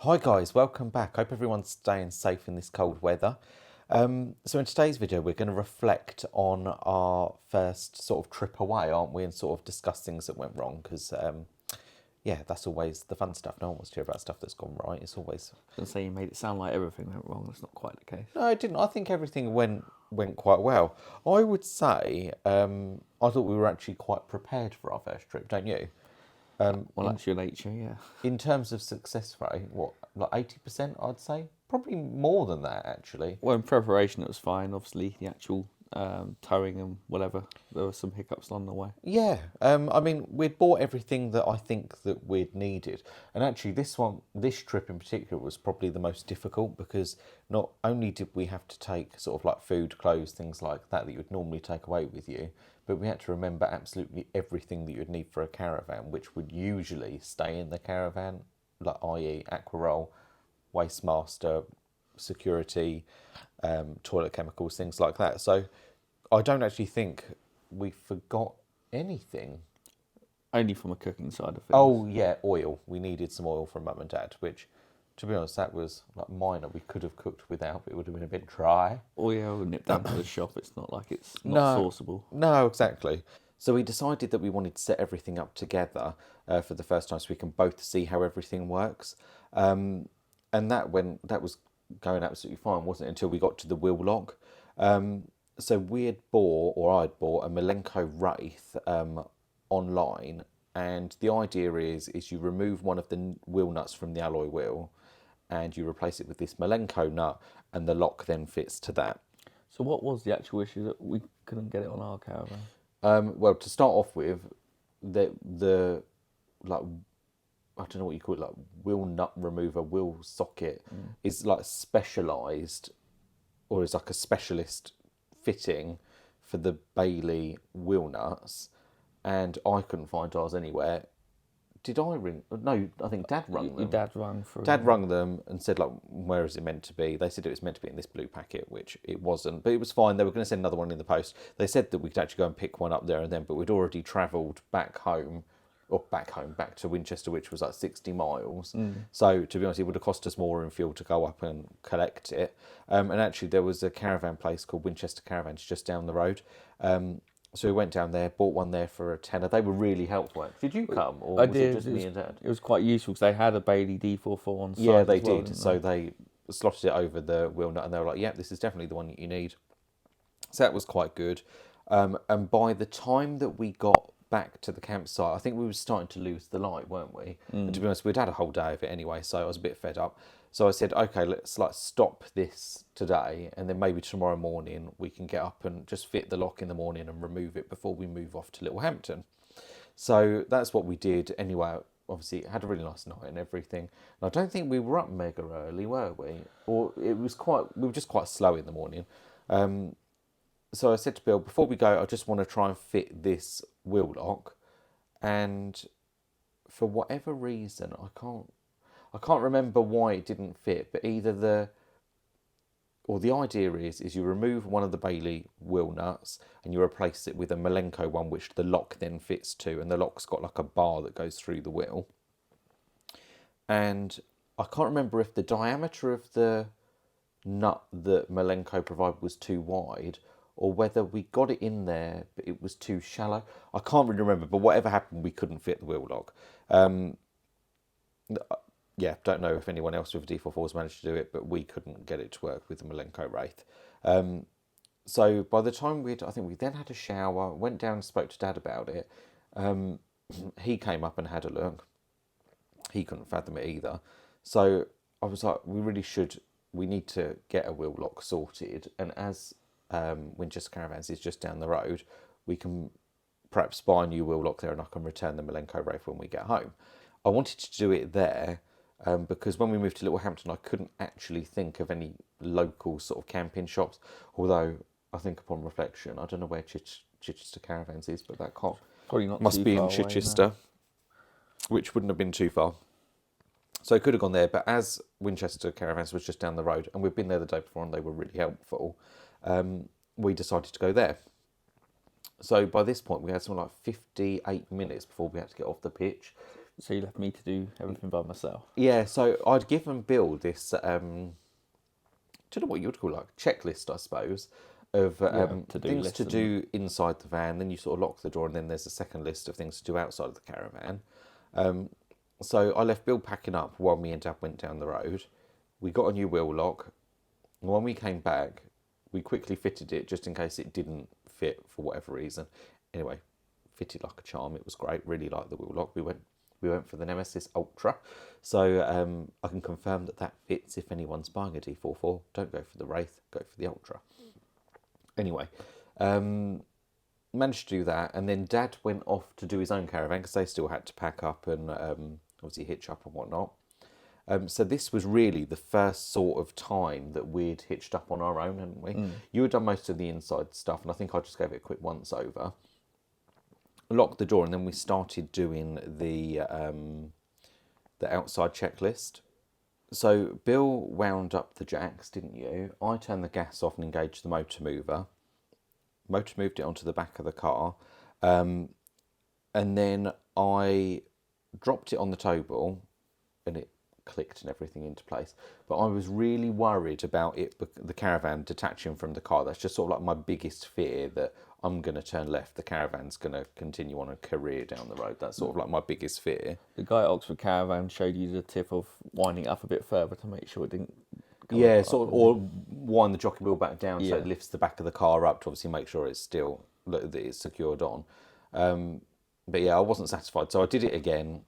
Hi guys, welcome back. Hope everyone's staying safe in this cold weather. So in today's video, we're going to reflect on our first sort of trip away, aren't we? And sort of discuss things that went wrong because, yeah, that's always the fun stuff. No one wants to hear about stuff that's gone right. It's always... And say you made it sound like everything went wrong. That's not quite the case. No, it didn't. I think everything went quite well. I would say I thought we were actually quite prepared for our first trip, don't you? Well, that's your nature, yeah. In terms of success rate, what, like 80%, I'd say? Probably more than that, actually. Well, in preparation, it was fine. Obviously, the actual towing and whatever, there were some hiccups along the way. Yeah, I mean, we'd bought everything that I think that we'd needed, and actually, this trip in particular, was probably the most difficult because not only did we have to take sort of like food, clothes, things like that you would normally take away with you, but we had to remember absolutely everything that you'd need for a caravan, which would usually stay in the caravan, like i.e., Aquaroll, Waste Master, security, toilet chemicals, things like that. So I don't actually think we forgot anything. Only from a cooking side of things. Oh yeah, oil. We needed some oil from mum and dad, which, to be honest, that was like minor. We could have cooked without, but it would have been a bit dry. Or yeah, we'll nip down to the shop. It's not like it's No, not sourceable. no, exactly. So we decided that we wanted to set everything up together for the first time, so we can both see how everything works. And that was going absolutely fine, wasn't it? Until we got to the wheel lock. So we had bought, or I'd bought, a Malenko Wraith online, and the idea is you remove one of the wheel nuts from the alloy wheel, and you replace it with this Malenko nut, and the lock then fits to that. So what was the actual issue that we couldn't get it on our caravan? Well, to start off with, the like, I don't know what you call it, like wheel nut remover, wheel socket, is like specialised, or is like a specialist fitting for the Bailey wheel nuts, and I couldn't find ours anywhere. Did I ring? No, I think Dad rung them. Your dad rang for Dad rung them and said, like, where is it meant to be? They said it was meant to be in this blue packet, which it wasn't, but it was fine. They were going to send another one in the post. They said that we could actually go and pick one up there and then, but we'd already travelled back home, back to Winchester, which was like 60 miles. So, to be honest, it would have cost us more in fuel to go up and collect it. And actually, there was a caravan place called Winchester Caravans just down the road. So we went down there, bought one there for a tenner. They were really helpful. Did you come, or I was did. it just me and Dad? It was quite useful because they had a Bailey D44 on site. Yeah, they as well, did. didn't So they slotted it over the wheel nut, and they were like, "Yep, this is definitely the one that you need." So that was quite good. And by the time that we got back to the campsite, I think we were starting to lose the light, weren't we? And to be honest, we'd had a whole day of it anyway, so I was a bit fed up. So I said, "Okay, let's like stop this today, and then maybe tomorrow morning we can get up and just fit the lock in the morning and remove it before we move off to Littlehampton." So that's what we did anyway. Obviously, had a really nice night and everything. And I don't think we were up mega early, were we? Or we were just quite slow in the morning. So I said to Bill, before we go, I just want to try and fit this wheel lock. And for whatever reason, I can't remember why it didn't fit, but either the idea is you remove one of the Bailey wheel nuts and you replace it with a Malenko one, which the lock then fits to, and the lock's got like a bar that goes through the wheel. And I can't remember if the diameter of the nut that Malenko provided was too wide, or whether we got it in there but it was too shallow. I can't really remember, but whatever happened, we couldn't fit the wheel lock. Yeah, don't know if anyone else with D44s managed to do it, but we couldn't get it to work with the Malenko Wraith. So by the time I think we then had a shower, went down and spoke to Dad about it. He came up and had a look. He couldn't fathom it either. So I was like, we need to get a wheel lock sorted. And as Winchester Caravans is just down the road, we can perhaps buy a new wheel lock there and I can return the Malenko Wraith when we get home. I wanted to do it there because when we moved to Littlehampton, I couldn't actually think of any local sort of camping shops. Although I think upon reflection, I don't know where Chichester Caravans is, but that Probably not must too be far in away, Chichester, no. which wouldn't have been too far. So I could have gone there, but as Winchester Caravans was just down the road, and we'd been there the day before and they were really helpful, we decided to go there. So by this point, we had something like 58 minutes before we had to get off the pitch. So you left me to do everything by myself. Yeah, so I'd given Bill this, don't know what you'd call like checklist, I suppose, of to-do things list, to isn't do inside the van. Then you sort of lock the door, and then there's a second list of things to do outside of the caravan. So I left Bill packing up while me and Dad went down the road. We got a new wheel lock. And when we came back, we quickly fitted it just in case it didn't fit for whatever reason. Anyway, fitted like a charm. It was great. Really liked the wheel lock. We went for the Nemesis Ultra, so I can confirm that fits if anyone's buying a D44. Don't go for the Wraith, go for the Ultra. Anyway, managed to do that, and then Dad went off to do his own caravan because they still had to pack up and obviously hitch up and whatnot. So this was really the first sort of time that we'd hitched up on our own, hadn't we? You had done most of the inside stuff, and I think I just gave it a quick once over. Locked the door, and then we started doing the outside checklist. So Bill wound up the jacks, didn't you? I turned the gas off and engaged the motor mover. Motor moved it onto the back of the car, and then I dropped it on the tow ball, and it clicked and everything into place. But I was really worried about the caravan detaching from the car. That's just sort of like my biggest fear, that I'm going to turn left, the caravan's going to continue on a career down the road. That's sort of like my biggest fear. The guy at Oxford Caravan showed you the tip of winding it up a bit further to make sure it didn't go Yeah, up, sort of, or wind the jockey wheel back down so Yeah. it lifts the back of the car up to obviously make sure it's still, that it's secured on. But yeah, I wasn't satisfied. So I did it again,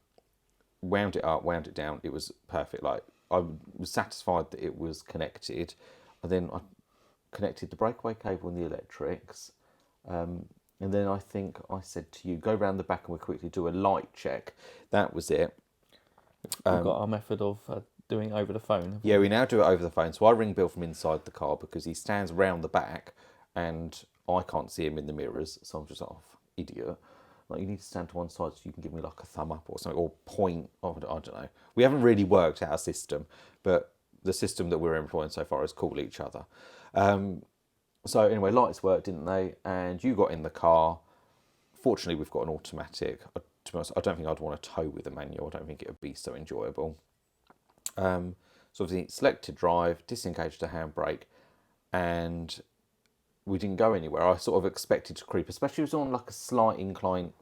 wound it up, wound it down. It was perfect. Like, I was satisfied that it was connected. And then I connected the breakaway cable and the electrics. And then I think I said to you, go round the back and we'll quickly do a light check. That was it. We've got our method of doing it over the phone. Yeah, we now do it over the phone. So I ring Bill from inside the car because he stands round the back and I can't see him in the mirrors. So I'm just like, oh, idiot. Like, you need to stand to one side so you can give me like a thumb up or something, or point. Oh, I don't know. We haven't really worked out a system, but the system that we're employing so far is call each other. So anyway, lights worked, didn't they? And you got in the car. Fortunately, we've got an automatic. To be honest, I don't think I'd want to tow with a manual. I don't think it would be so enjoyable. So obviously, selected drive, disengaged the handbrake, and we didn't go anywhere. I sort of expected to creep, especially if it was on like a slight incline,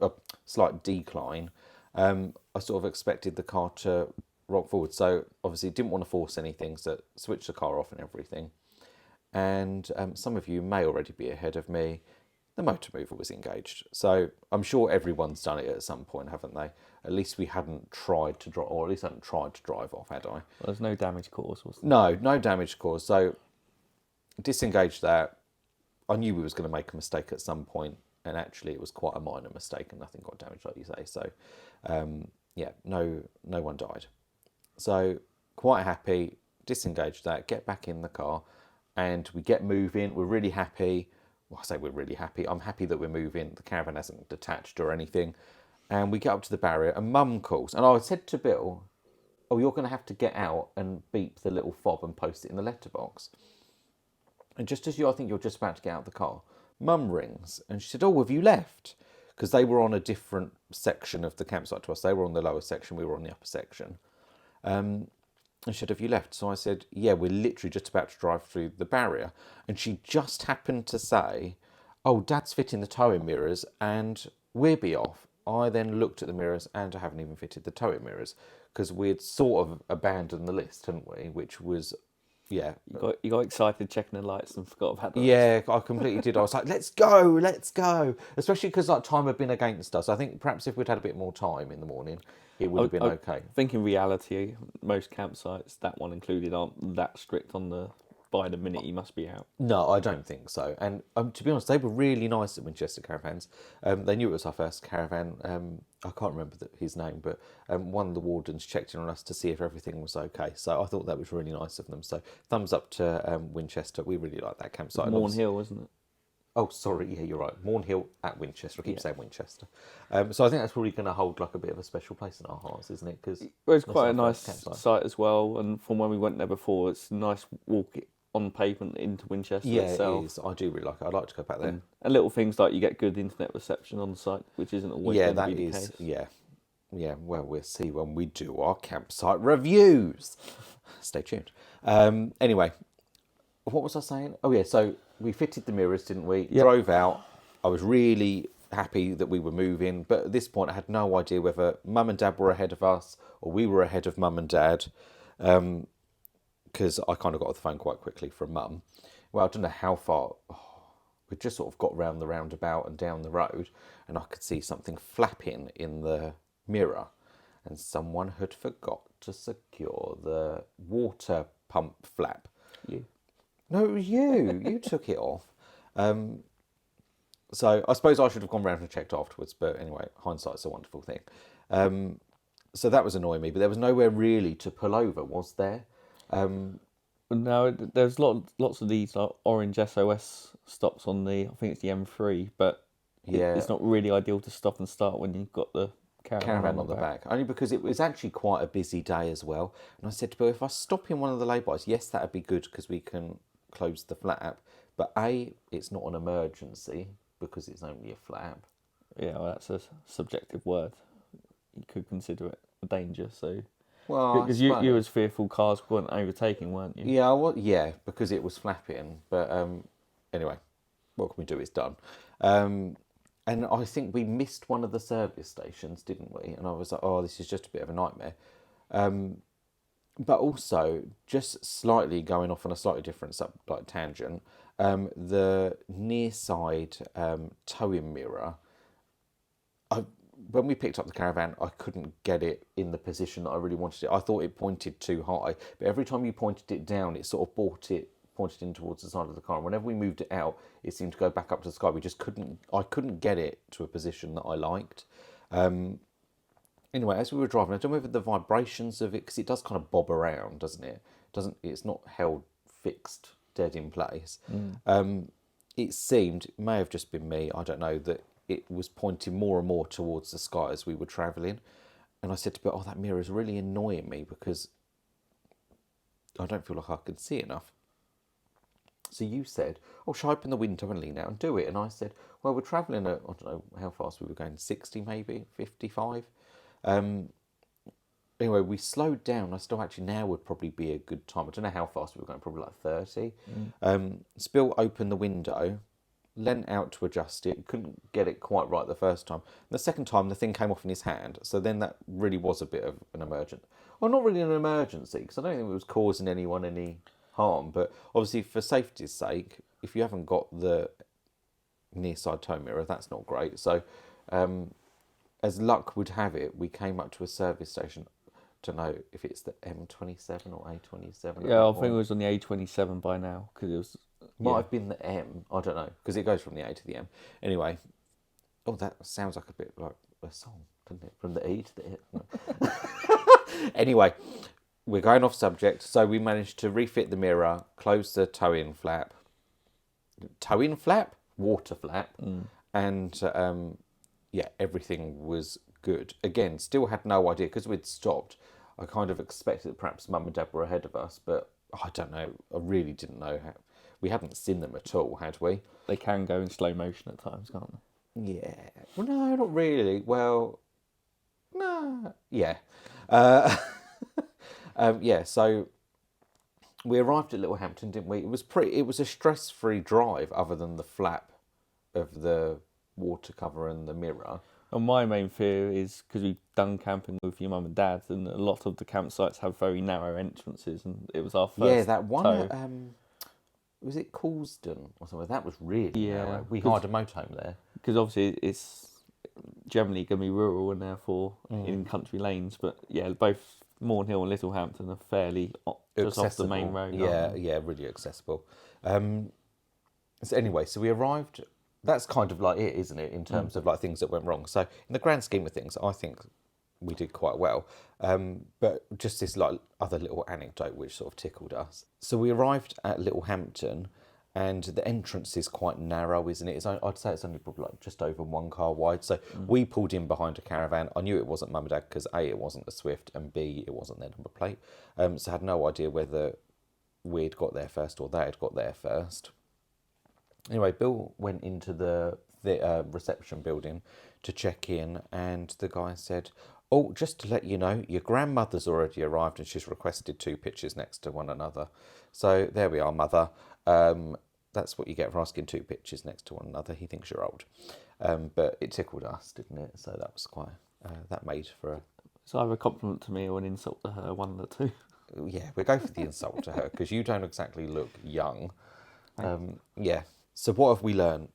slight decline. I sort of expected the car to rock forward. So obviously, didn't want to force anything, so switched the car off and everything. And some of you may already be ahead of me. The motor mover was engaged. So I'm sure everyone's done it at some point, haven't they? At least we hadn't tried to drive, or at least I hadn't tried to drive off, had I? Well, there's no damage caused, was there? No damage caused. So disengaged that. I knew we was going to make a mistake at some point, and actually it was quite a minor mistake and nothing got damaged, like you say. So yeah, no one died. So quite happy, disengaged that, get back in the car, and we get moving. We're really happy. Well, I say we're really happy. I'm happy that we're moving. The caravan hasn't detached or anything. And we get up to the barrier, and Mum calls. And I said to Bill, oh, you're going to have to get out and beep the little fob and post it in the letterbox. And just as I think you're just about to get out of the car, Mum rings, and she said, oh, have you left? Because they were on a different section of the campsite to us. They were on the lower section, we were on the upper section. And she said, have you left? So I said, yeah, we're literally just about to drive through the barrier. And she just happened to say, oh, Dad's fitting the towing mirrors and we'll be off. I then looked at the mirrors and I haven't even fitted the towing mirrors because we'd sort of abandoned the list, hadn't we? Which was, yeah. You got excited checking the lights and forgot about the Yeah, I completely did. I was like, let's go. Especially because like time had been against us. I think perhaps if we'd had a bit more time in the morning, it would have been okay. I think in reality, most campsites, that one included, aren't that strict on the by the minute you must be out. No, I don't think so. And to be honest, they were really nice at Winchester Caravans. They knew it was our first caravan. I can't remember his name, but one of the wardens checked in on us to see if everything was okay. So I thought that was really nice of them. So thumbs up to Winchester. We really like that campsite. Morn Hill, isn't it? Oh, sorry. Yeah, you're right. Morn Hill at Winchester. I keep saying Winchester. So I think that's probably going to hold like a bit of a special place in our hearts, isn't it? Because it's quite a nice site as well. And from when we went there before, it's a nice walk on pavement into Winchester itself. It is. I do really like it. I'd like to go back there. And little things like you get good internet reception on the site, which isn't always going to be the case. Yeah. Yeah, well, we'll see when we do our campsite reviews. Stay tuned. Anyway, what was I saying? Oh, yeah, so we fitted the mirrors, didn't we? Yep. Drove out. I was really happy that we were moving, but at this point, I had no idea whether Mum and Dad were ahead of us or we were ahead of Mum and Dad, because I kind of got off the phone quite quickly from Mum. Well, I don't know how far. We just sort of got round the roundabout and down the road, and I could see something flapping in the mirror, and someone had forgot to secure the water pump flap. You. No, it was you. You took it off. So I suppose I should have gone round and checked afterwards, but anyway, hindsight's a wonderful thing. So that was annoying me, but there was nowhere really to pull over, was there? No, there's lots of these like orange SOS stops on the, I think it's the M3, but Yeah. it's not really ideal to stop and start when you've got the caravan On the back. Only because it was actually quite a busy day as well. And I said to Bill, if I stop in one of the lay-bys, yes, that'd be good because we can close the flap. But A, it's not an emergency because it's only a flap. Yeah, well, that's a subjective word. You could consider it a danger, so... Well, because you was fearful cars weren't overtaking, weren't you? Yeah, well, yeah, because it was flapping. But anyway, what can we do? It's done. And I think we missed one of the service stations, didn't we? And I was like, oh, this is just a bit of a nightmare. But also, just slightly going off on a slightly different tangent, the near side towing mirror, when we picked up the Caravan, I couldn't get it in the position that I really wanted it. I thought it pointed too high, but every time you pointed it down, it sort of pointed in towards the side of the car. And whenever we moved it out, it seemed to go back up to the sky. I couldn't get it to a position that I liked. Anyway, as we were driving, I don't know whether the vibrations of it, because it does kind of bob around, doesn't it? It's not held fixed, dead in place. It seemed, it may have just been me, I don't know, that it was pointing more and more towards the sky as we were travelling. And I said to Bill, oh, that mirror is really annoying me because I don't feel like I can see enough. So you said, oh, shall I open the window and lean out and do it? And I said, well, we're travelling at, I don't know how fast we were going, 60 maybe, 55. Anyway, we slowed down. I still actually now would probably be a good time. I don't know how fast we were going, probably like 30. Spill opened the window, leant out to adjust it, couldn't get it quite right the first time. The second time, the thing came off in his hand. So then that really was a bit of an emergency. Well, not really an emergency, because I don't think it was causing anyone any harm. But obviously, for safety's sake, if you haven't got the near side tow mirror, that's not great. So as luck would have it, we came up to a service station. To know if it's the M27 or A27. Yeah, I think it was on the A27 by now because it was. Might have been the M. I don't know because it goes from the A to the M. Anyway, oh, that sounds like a bit like a song, doesn't it? From the E to the M. Anyway, we're going off subject. So we managed to refit the mirror, close the tow-in flap, water flap, and yeah, everything was good. Again, still had no idea because we'd stopped. I kind of expected that perhaps Mum and Dad were ahead of us, but I don't know. I really didn't know how. We hadn't seen them at all, had we? They can go in slow motion at times, can't they? Yeah. Well, no, not really. Well, no. Yeah. Yeah. So we arrived at Littlehampton, didn't we? It was a stress-free drive, other than the flap of the water cover and the mirror. And my main fear is because we've done camping with your mum and dad, and a lot of the campsites have very narrow entrances, and it was our first. Yeah, that one. Was it Coulsdon or something? That was really narrow. We hired a motorhome there because obviously it's generally going to be rural and therefore in country lanes. But yeah, both Mornhill and Littlehampton are fairly just off the main road. Yeah, yeah, really accessible. So anyway, so we arrived. That's kind of like it, isn't it, in terms of like things that went wrong. So in the grand scheme of things, I think we did quite well. But just this like other little anecdote which sort of tickled us. So we arrived at Littlehampton, and the entrance is quite narrow, isn't it? I'd say it's only probably like just over one car wide. So we pulled in behind a Caravan. I knew it wasn't Mum and Dad because A, it wasn't a Swift, and B, it wasn't their number plate. So I had no idea whether we'd got there first or they had got there first. Anyway, Bill went into the reception building to check in, and the guy said, Oh, just to let you know, your grandmother's already arrived and she's requested 2 pictures next to one another. So there we are, Mother. That's what you get for asking 2 pictures next to one another. He thinks you're old. But it tickled us, didn't it? So that was quite, that made for a... It's either a compliment to me or an insult to her, one of the two. Yeah, we'll go for the insult to her because you don't exactly look young. Yeah. So what have we learned?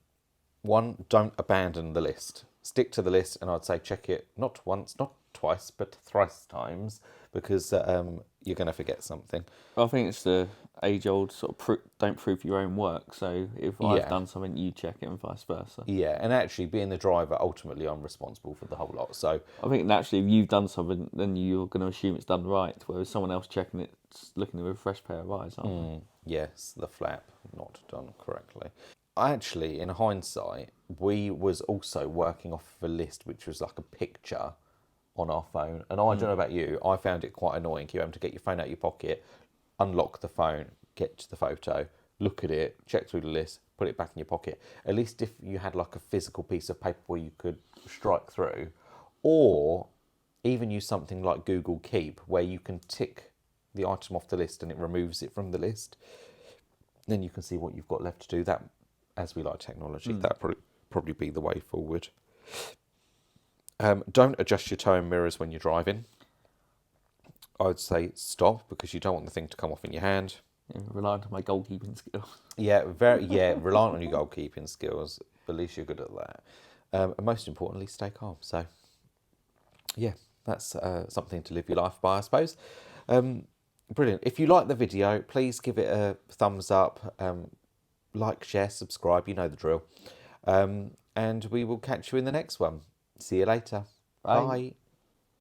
1, don't abandon the list. Stick to the list, and I'd say check it not once, not twice, but thrice times, because you're going to forget something. I think it's the age-old sort of don't prove your own work. So if I've Yeah. done something, you check it, and vice versa. Yeah, and actually, being the driver, ultimately, I'm responsible for the whole lot. So I think naturally, if you've done something, then you're going to assume it's done right. Whereas someone else checking it's looking with a fresh pair of eyes, aren't yes, the flap not done correctly. Actually, in hindsight, we was also working off of a list which was like a picture on our phone. And I don't know about you, I found it quite annoying. You having to get your phone out of your pocket, unlock the phone, get to the photo, look at it, check through the list, put it back in your pocket. At least if you had like a physical piece of paper where you could strike through, or even use something like Google Keep where you can tick the item off the list and it removes it from the list. Then you can see what you've got left to do. That, as we like technology, that probably be the way forward. Don't adjust your towing mirrors when you're driving. I'd say stop because you don't want the thing to come off in your hand. you? Yeah, relying on my goalkeeping skills. Yeah, reliant on your goalkeeping skills. But at least you're good at that. And most importantly, stay calm. So, yeah, that's something to live your life by, I suppose. Brilliant. If you like the video, please give it a thumbs up. Like, share, subscribe. You know the drill. And we will catch you in the next one. See you later. Bye. Bye.